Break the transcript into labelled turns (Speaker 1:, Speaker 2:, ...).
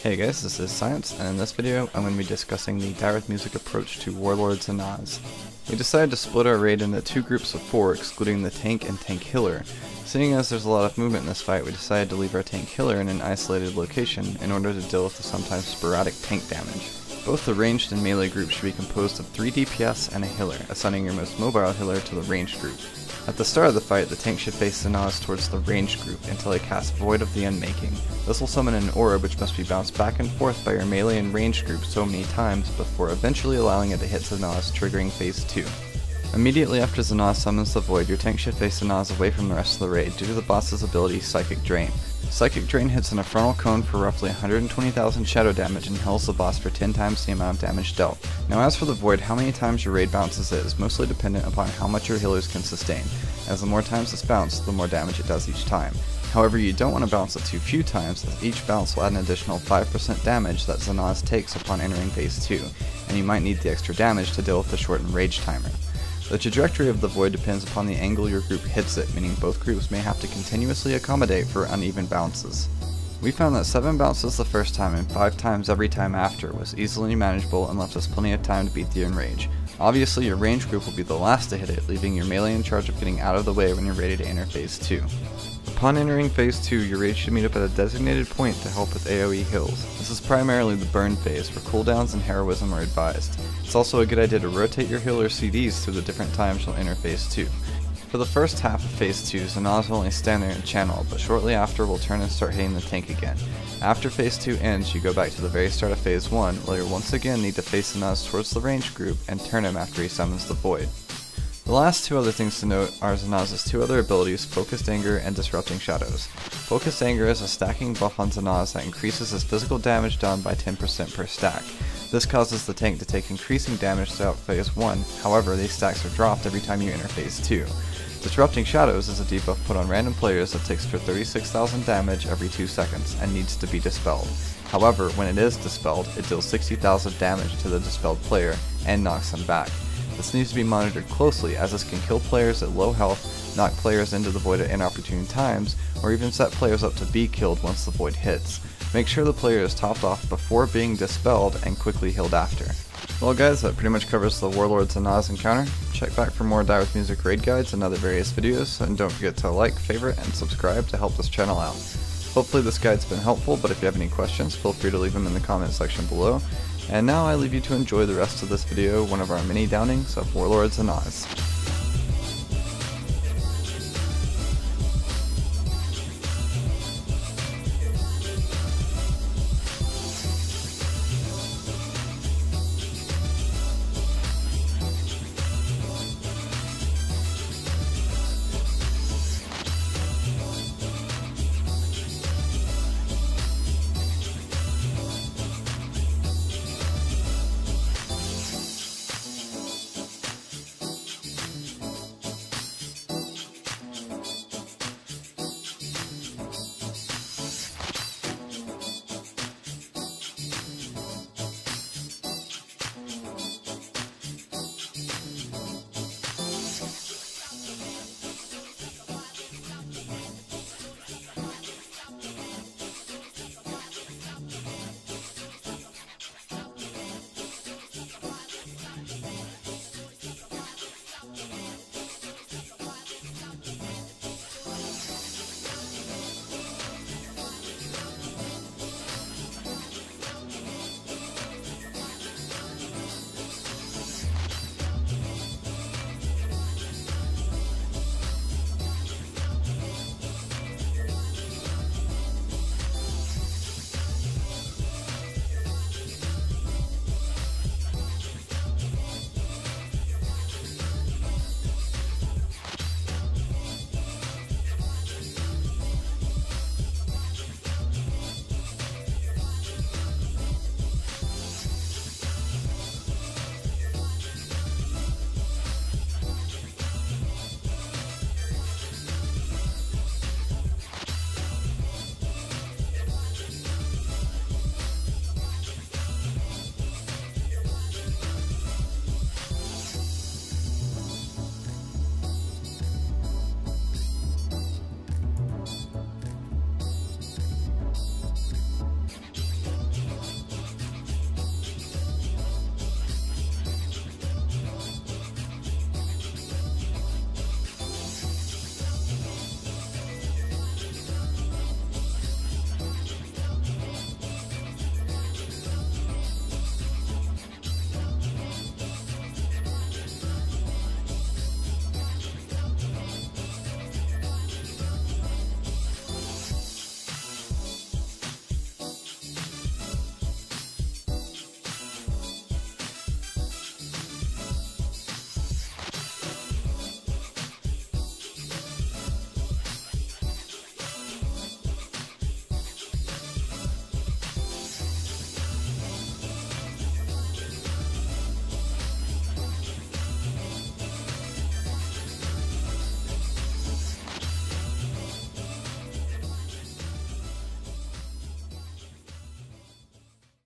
Speaker 1: Hey guys, this is Psyence, and in this video I'm going to be discussing the direct music approach to Warlord Zon'ozz. We decided to split our raid into two groups of 4, excluding the tank and tank healer. Seeing as there's a lot of movement in this fight, we decided to leave our tank healer in an isolated location in order to deal with the sometimes sporadic tank damage. Both the ranged and melee groups should be composed of 3 DPS and a healer, assigning your most mobile healer to the ranged group. At the start of the fight, the tank should face Zon'ozz towards the ranged group until it casts Void of the Unmaking. This will summon an orb which must be bounced back and forth by your melee and ranged group so many times before eventually allowing it to hit Zon'ozz, triggering phase 2. Immediately after Zon'ozz summons the Void, your tank should face Zon'ozz away from the rest of the raid due to the boss's ability Psychic Drain. Psychic Drain hits in a frontal cone for roughly 120,000 shadow damage and heals the boss for 10 times the amount of damage dealt. Now as for the Void, how many times your raid bounces is mostly dependent upon how much your healers can sustain, as the more times it's bounced, the more damage it does each time. However, you don't want to bounce it too few times, as each bounce will add an additional 5% damage that Zon'ozz takes upon entering phase 2, and you might need the extra damage to deal with the shortened rage timer. The trajectory of the Void depends upon the angle your group hits it, meaning both groups may have to continuously accommodate for uneven bounces. We found that 7 bounces the first time and 5 times every time after was easily manageable and left us plenty of time to beat the enrage. Obviously your range group will be the last to hit it, leaving your melee in charge of getting out of the way when you're ready to enter phase 2. Upon entering phase 2, your raid should meet up at a designated point to help with AoE heals. This is primarily the burn phase, where cooldowns and heroism are advised. It's also a good idea to rotate your healer CDs through the different times you'll enter phase 2. For the first half of phase 2, Zon'ozz will only stand there and channel, but shortly after will turn and start hitting the tank again. After phase 2 ends, you go back to the very start of phase 1, where you'll once again need to face Zon'ozz towards the ranged group and turn him after he summons the Void. The last 2 other things to note are Zon'ozz's 2 other abilities, Focused Anger and Disrupting Shadows. Focused Anger is a stacking buff on Zon'ozz that increases his physical damage done by 10% per stack. This causes the tank to take increasing damage throughout phase 1, however these stacks are dropped every time you enter phase 2. Disrupting Shadows is a debuff put on random players that takes for 36,000 damage every 2 seconds and needs to be dispelled. However, when it is dispelled, it deals 60,000 damage to the dispelled player and knocks them back. This needs to be monitored closely, as this can kill players at low health, knock players into the Void at inopportune times, or even set players up to be killed once the Void hits. Make sure the player is topped off before being dispelled and quickly healed after. Well guys, that pretty much covers the Warlord Zon'ozz encounter. Check back for more Die With Music raid guides and other various videos, and don't forget to like, favorite, and subscribe to help this channel out. Hopefully this guide's been helpful, but if you have any questions, feel free to leave them in the comment section below. And now I leave you to enjoy the rest of this video, one of our mini downings of Warlord Zon'ozz.